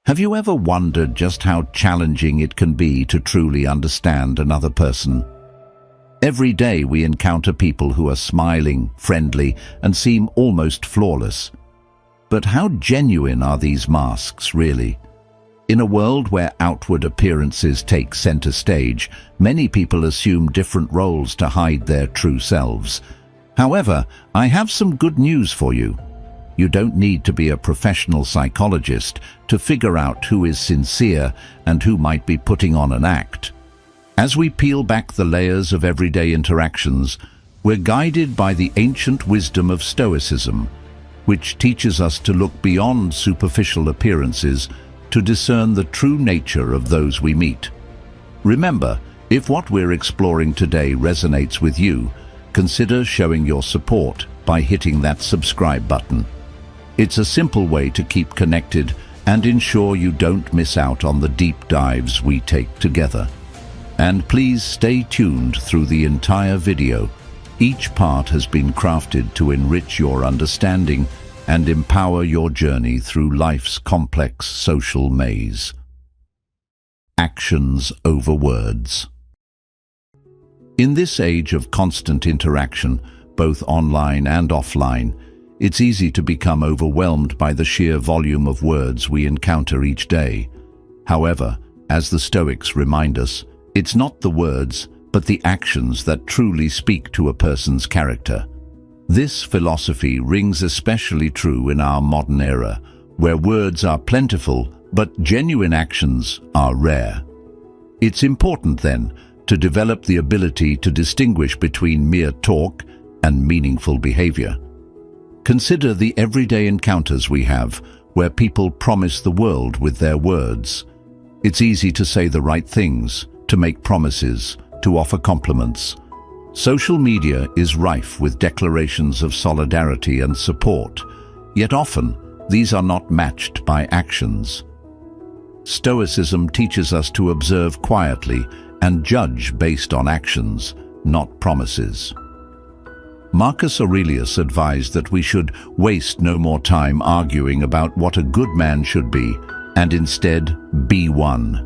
Have you ever wondered just how challenging it can be to truly understand another person? Every day we encounter people who are smiling, friendly, and seem almost flawless. But how genuine are these masks, really? In a world where outward appearances take center stage, many people assume different roles to hide their true selves. However, I have some good news for you. You don't need to be a professional psychologist to figure out who is sincere and who might be putting on an act. As we peel back the layers of everyday interactions, we're guided by the ancient wisdom of Stoicism, which teaches us to look beyond superficial appearances to discern the true nature of those we meet. Remember, if what we're exploring today resonates with you, consider showing your support by hitting that subscribe button. It's a simple way to keep connected and ensure you don't miss out on the deep dives we take together. And please stay tuned through the entire video. Each part has been crafted to enrich your understanding and empower your journey through life's complex social maze. Actions over words. In this age of constant interaction, both online and offline, it's easy to become overwhelmed by the sheer volume of words we encounter each day. However, as the Stoics remind us, it's not the words, but the actions that truly speak to a person's character. This philosophy rings especially true in our modern era, where words are plentiful, but genuine actions are rare. It's important, then, to develop the ability to distinguish between mere talk and meaningful behavior. Consider the everyday encounters we have, where people promise the world with their words. It's easy to say the right things, to make promises, to offer compliments. Social media is rife with declarations of solidarity and support, yet often these are not matched by actions. Stoicism teaches us to observe quietly and judge based on actions, not promises. Marcus Aurelius advised that we should waste no more time arguing about what a good man should be, and instead be one.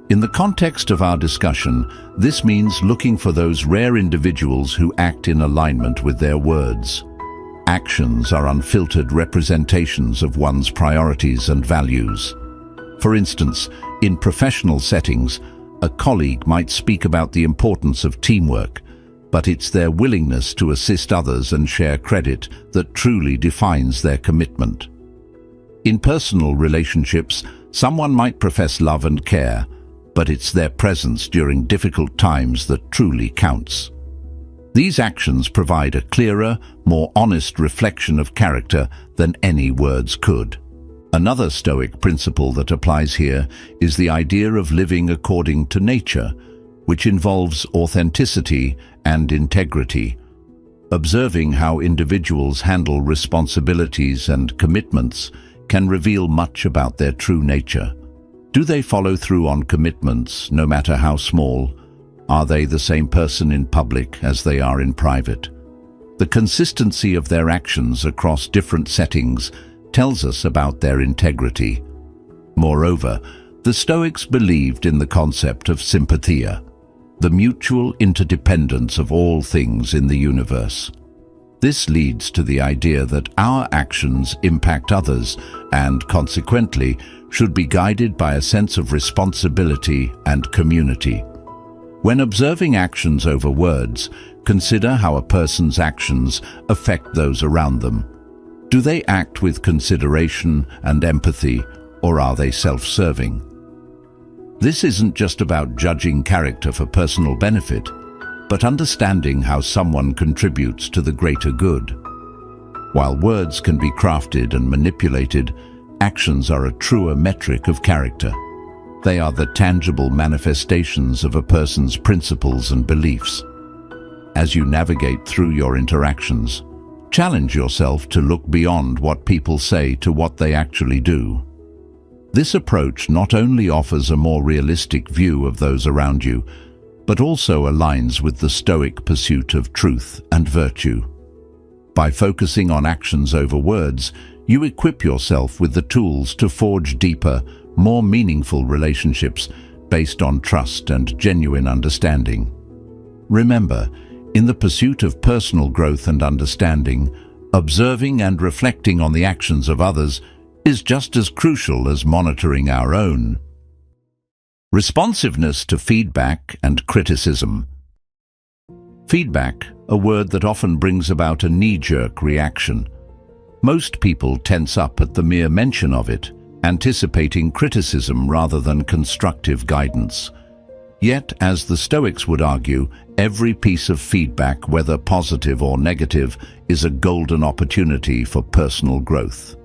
In the context of our discussion, this means looking for those rare individuals who act in alignment with their words. Actions are unfiltered representations of one's priorities and values. For instance, in professional settings, a colleague might speak about the importance of teamwork, but it's their willingness to assist others and share credit that truly defines their commitment. In personal relationships, someone might profess love and care, but it's their presence during difficult times that truly counts. These actions provide a clearer, more honest reflection of character than any words could. Another Stoic principle that applies here is the idea of living according to nature, which involves authenticity and integrity. Observing how individuals handle responsibilities and commitments can reveal much about their true nature. Do they follow through on commitments, no matter how small? Are they the same person in public as they are in private? The consistency of their actions across different settings tells us about their integrity. Moreover, the Stoics believed in the concept of sympathia, the mutual interdependence of all things in the universe. This leads to the idea that our actions impact others and, consequently, should be guided by a sense of responsibility and community. When observing actions over words, consider how a person's actions affect those around them. Do they act with consideration and empathy, or are they self-serving? This isn't just about judging character for personal benefit, but understanding how someone contributes to the greater good. While words can be crafted and manipulated, actions are a truer metric of character. They are the tangible manifestations of a person's principles and beliefs. As you navigate through your interactions, challenge yourself to look beyond what people say to what they actually do. This approach not only offers a more realistic view of those around you, but also aligns with the Stoic pursuit of truth and virtue. By focusing on actions over words, you equip yourself with the tools to forge deeper, more meaningful relationships based on trust and genuine understanding. Remember, in the pursuit of personal growth and understanding, observing and reflecting on the actions of others is just as crucial as monitoring our own. Responsiveness to feedback and criticism. Feedback, a word that often brings about a knee-jerk reaction. Most people tense up at the mere mention of it, anticipating criticism rather than constructive guidance. Yet, as the Stoics would argue, every piece of feedback, whether positive or negative, is a golden opportunity for personal growth.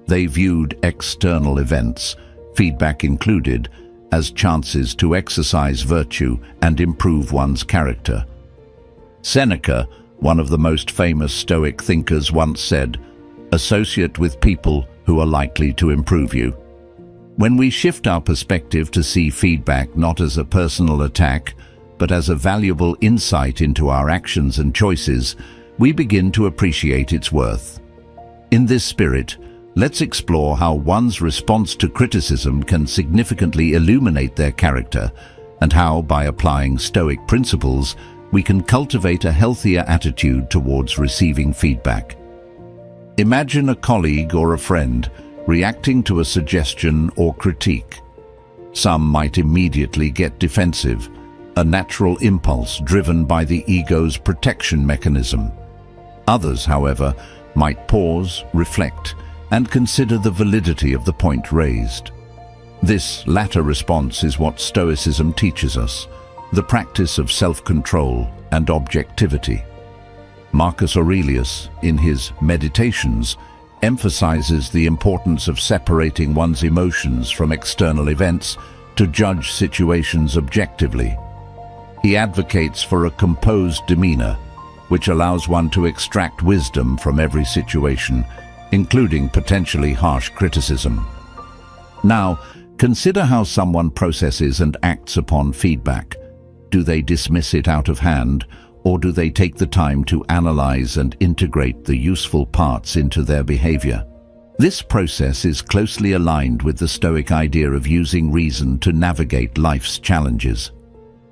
They viewed external events, feedback included, as chances to exercise virtue and improve one's character. Seneca, one of the most famous Stoic thinkers, once said, "Associate with people who are likely to improve you." When we shift our perspective to see feedback not as a personal attack, but as a valuable insight into our actions and choices, we begin to appreciate its worth. In this spirit, let's explore how one's response to criticism can significantly illuminate their character, and how, by applying Stoic principles, we can cultivate a healthier attitude towards receiving feedback. Imagine a colleague or a friend reacting to a suggestion or critique. Some might immediately get defensive, a natural impulse driven by the ego's protection mechanism. Others, however, might pause, reflect, and consider the validity of the point raised. This latter response is what Stoicism teaches us, the practice of self-control and objectivity. Marcus Aurelius, in his Meditations, emphasizes the importance of separating one's emotions from external events to judge situations objectively. He advocates for a composed demeanor, which allows one to extract wisdom from every situation, including potentially harsh criticism. Now, consider how someone processes and acts upon feedback. Do they dismiss it out of hand, or do they take the time to analyze and integrate the useful parts into their behavior? This process is closely aligned with the Stoic idea of using reason to navigate life's challenges.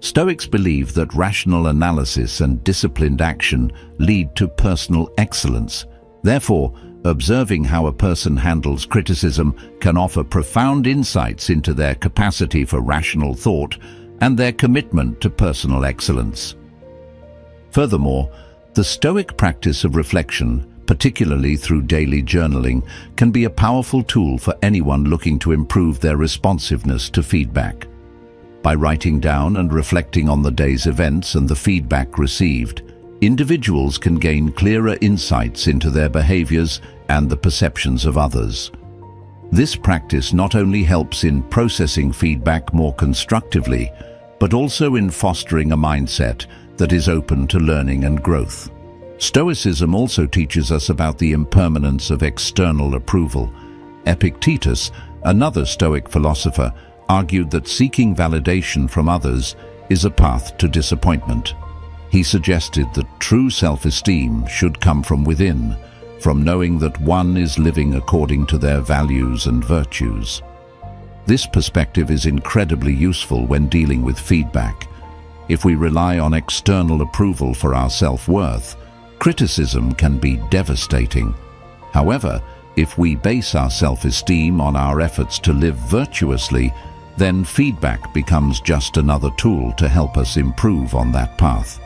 Stoics believe that rational analysis and disciplined action lead to personal excellence. Therefore, observing how a person handles criticism can offer profound insights into their capacity for rational thought and their commitment to personal excellence. Furthermore, the Stoic practice of reflection, particularly through daily journaling, can be a powerful tool for anyone looking to improve their responsiveness to feedback. By writing down and reflecting on the day's events and the feedback received, individuals can gain clearer insights into their behaviors and the perceptions of others. This practice not only helps in processing feedback more constructively, but also in fostering a mindset that is open to learning and growth. Stoicism also teaches us about the impermanence of external approval. Epictetus, another Stoic philosopher, argued that seeking validation from others is a path to disappointment. He suggested that true self-esteem should come from within, from knowing that one is living according to their values and virtues. This perspective is incredibly useful when dealing with feedback. If we rely on external approval for our self-worth, criticism can be devastating. However, if we base our self-esteem on our efforts to live virtuously, then feedback becomes just another tool to help us improve on that path.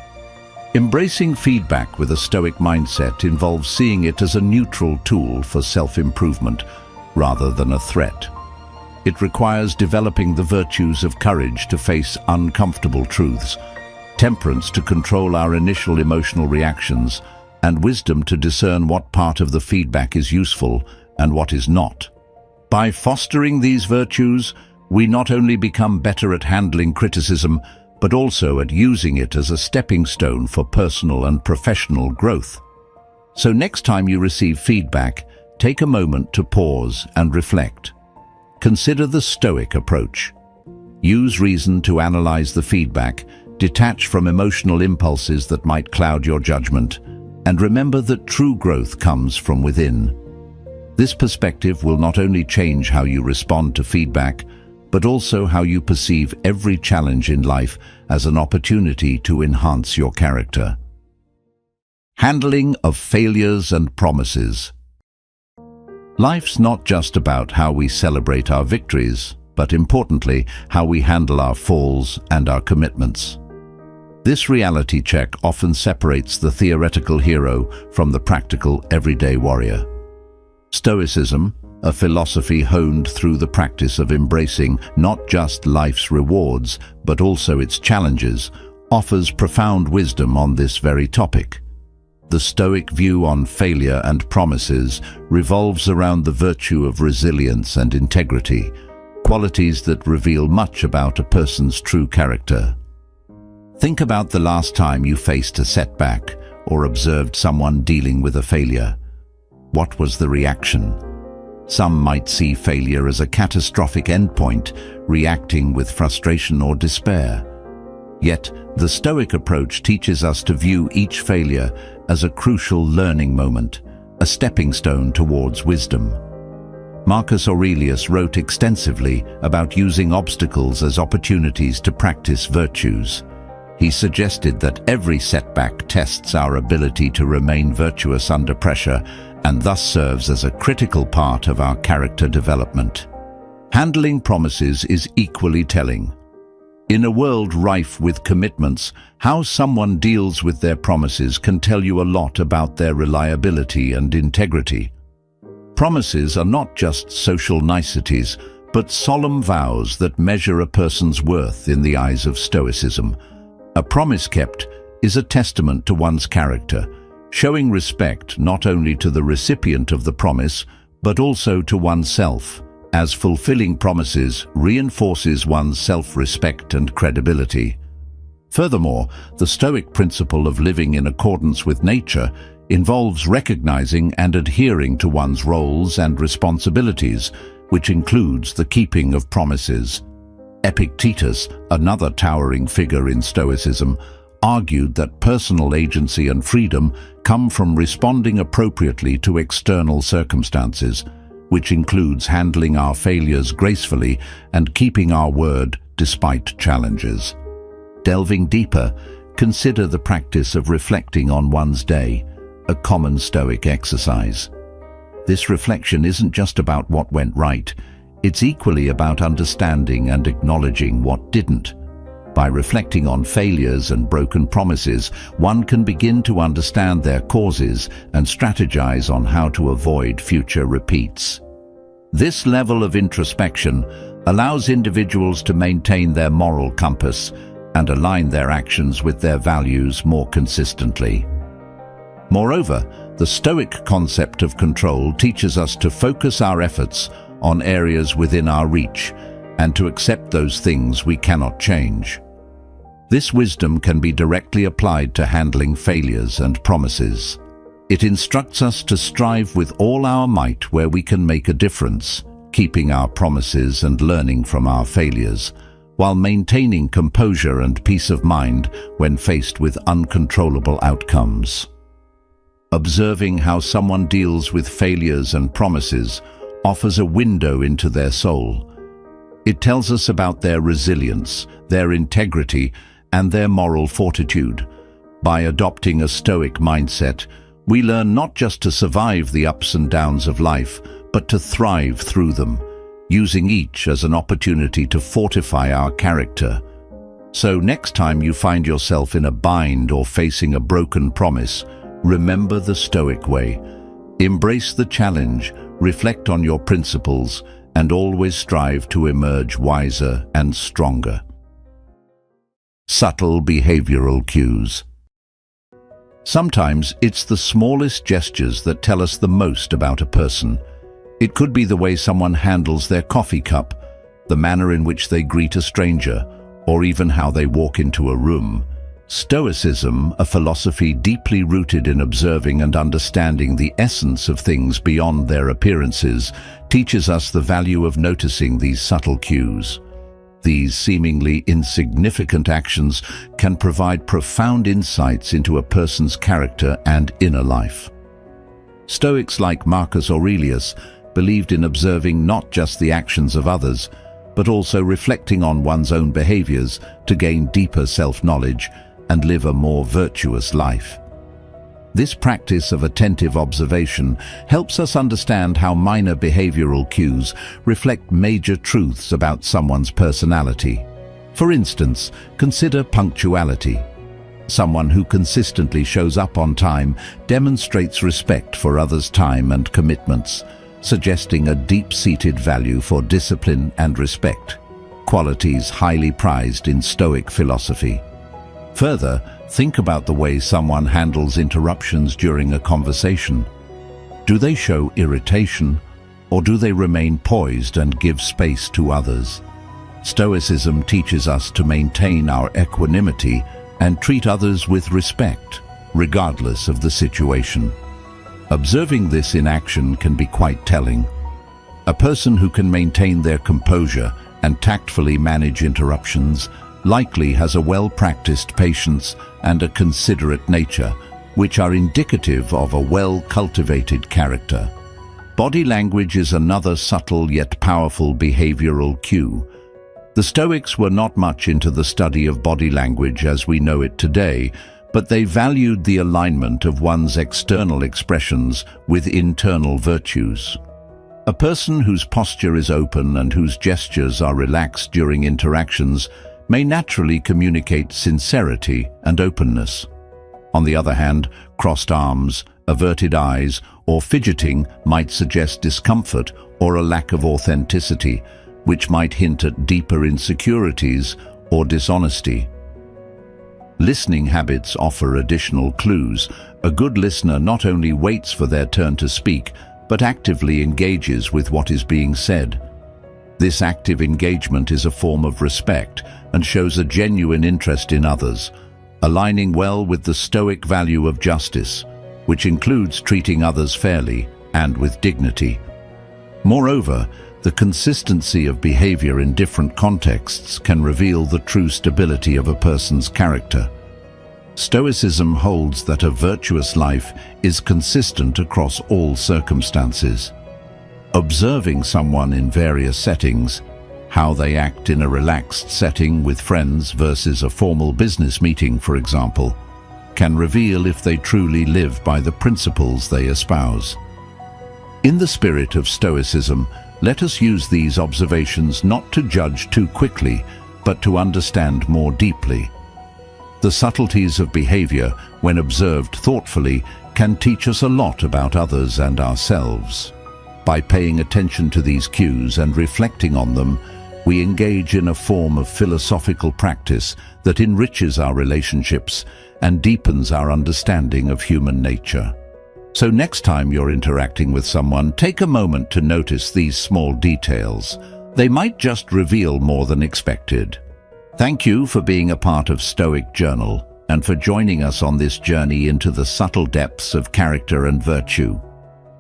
Embracing feedback with a Stoic mindset involves seeing it as a neutral tool for self-improvement rather than a threat. It requires developing the virtues of courage to face uncomfortable truths, temperance to control our initial emotional reactions, and wisdom to discern what part of the feedback is useful and what is not. By fostering these virtues, we not only become better at handling criticism, but also at using it as a stepping stone for personal and professional growth. So next time you receive feedback, take a moment to pause and reflect. Consider the Stoic approach. Use reason to analyze the feedback, detach from emotional impulses that might cloud your judgment, and remember that true growth comes from within. This perspective will not only change how you respond to feedback, but also how you perceive every challenge in life as an opportunity to enhance your character. Handling of failures and promises. Life's not just about how we celebrate our victories, but importantly, how we handle our falls and our commitments. This reality check often separates the theoretical hero from the practical everyday warrior. Stoicism, a philosophy honed through the practice of embracing not just life's rewards, but also its challenges, offers profound wisdom on this very topic. The Stoic view on failure and promises revolves around the virtue of resilience and integrity, qualities that reveal much about a person's true character. Think about the last time you faced a setback or observed someone dealing with a failure. What was the reaction? Some might see failure as a catastrophic endpoint, reacting with frustration or despair. Yet, the Stoic approach teaches us to view each failure as a crucial learning moment, a stepping stone towards wisdom. Marcus Aurelius wrote extensively about using obstacles as opportunities to practice virtues. He suggested that every setback tests our ability to remain virtuous under pressure and thus serves as a critical part of our character development. Handling promises is equally telling. In a world rife with commitments, how someone deals with their promises can tell you a lot about their reliability and integrity. Promises are not just social niceties, but solemn vows that measure a person's worth in the eyes of Stoicism. A promise kept is a testament to one's character, showing respect not only to the recipient of the promise, but also to oneself, as fulfilling promises reinforces one's self-respect and credibility. Furthermore, the Stoic principle of living in accordance with nature involves recognizing and adhering to one's roles and responsibilities, which includes the keeping of promises. Epictetus, another towering figure in Stoicism, argued that personal agency and freedom come from responding appropriately to external circumstances, which includes handling our failures gracefully and keeping our word despite challenges. Delving deeper, consider the practice of reflecting on one's day, a common Stoic exercise. This reflection isn't just about what went right, it's equally about understanding and acknowledging what didn't. By reflecting on failures and broken promises, one can begin to understand their causes and strategize on how to avoid future repeats. This level of introspection allows individuals to maintain their moral compass and align their actions with their values more consistently. Moreover, the Stoic concept of control teaches us to focus our efforts on areas within our reach and to accept those things we cannot change. This wisdom can be directly applied to handling failures and promises. It instructs us to strive with all our might where we can make a difference, keeping our promises and learning from our failures, while maintaining composure and peace of mind when faced with uncontrollable outcomes. Observing how someone deals with failures and promises offers a window into their soul. It tells us about their resilience, their integrity, and their moral fortitude. By adopting a Stoic mindset, we learn not just to survive the ups and downs of life, but to thrive through them, using each as an opportunity to fortify our character. So next time you find yourself in a bind or facing a broken promise, remember the Stoic way. Embrace the challenge, reflect on your principles, and always strive to emerge wiser and stronger. Subtle behavioral cues. Sometimes it's the smallest gestures that tell us the most about a person. It could be the way someone handles their coffee cup, the manner in which they greet a stranger, or even how they walk into a room. Stoicism, a philosophy deeply rooted in observing and understanding the essence of things beyond their appearances, teaches us the value of noticing these subtle cues. These seemingly insignificant actions can provide profound insights into a person's character and inner life. Stoics like Marcus Aurelius believed in observing not just the actions of others, but also reflecting on one's own behaviors to gain deeper self-knowledge and live a more virtuous life. This practice of attentive observation helps us understand how minor behavioral cues reflect major truths about someone's personality. For instance, consider punctuality. Someone who consistently shows up on time demonstrates respect for others' time and commitments, suggesting a deep-seated value for discipline and respect, qualities highly prized in Stoic philosophy. Further, think about the way someone handles interruptions during a conversation. Do they show irritation, or do they remain poised and give space to others? Stoicism teaches us to maintain our equanimity and treat others with respect, regardless of the situation. Observing this in action can be quite telling. A person who can maintain their composure and tactfully manage interruptions likely has a well-practiced patience and a considerate nature, which are indicative of a well-cultivated character. Body language is another subtle yet powerful behavioral cue. The Stoics were not much into the study of body language as we know it today, but they valued the alignment of one's external expressions with internal virtues. A person whose posture is open and whose gestures are relaxed during interactions may naturally communicate sincerity and openness. On the other hand, crossed arms, averted eyes, or fidgeting might suggest discomfort or a lack of authenticity, which might hint at deeper insecurities or dishonesty. Listening habits offer additional clues. A good listener not only waits for their turn to speak, but actively engages with what is being said. This active engagement is a form of respect and shows a genuine interest in others, aligning well with the Stoic value of justice, which includes treating others fairly and with dignity. Moreover, the consistency of behavior in different contexts can reveal the true stability of a person's character. Stoicism holds that a virtuous life is consistent across all circumstances. Observing someone in various settings, how they act in a relaxed setting with friends versus a formal business meeting, for example, can reveal if they truly live by the principles they espouse. In the spirit of Stoicism, let us use these observations not to judge too quickly, but to understand more deeply. The subtleties of behavior, when observed thoughtfully, can teach us a lot about others and ourselves. By paying attention to these cues and reflecting on them, we engage in a form of philosophical practice that enriches our relationships and deepens our understanding of human nature. So next time you're interacting with someone, take a moment to notice these small details. They might just reveal more than expected. Thank you for being a part of Stoic Journal and for joining us on this journey into the subtle depths of character and virtue.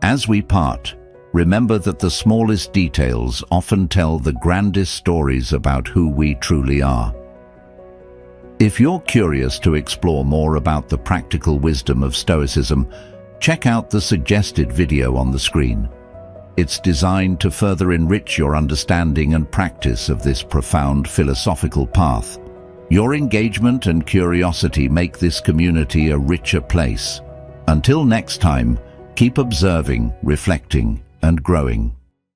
As we part, remember that the smallest details often tell the grandest stories about who we truly are. If you're curious to explore more about the practical wisdom of Stoicism, check out the suggested video on the screen. It's designed to further enrich your understanding and practice of this profound philosophical path. Your engagement and curiosity make this community a richer place. Until next time, keep observing, reflecting, and growing.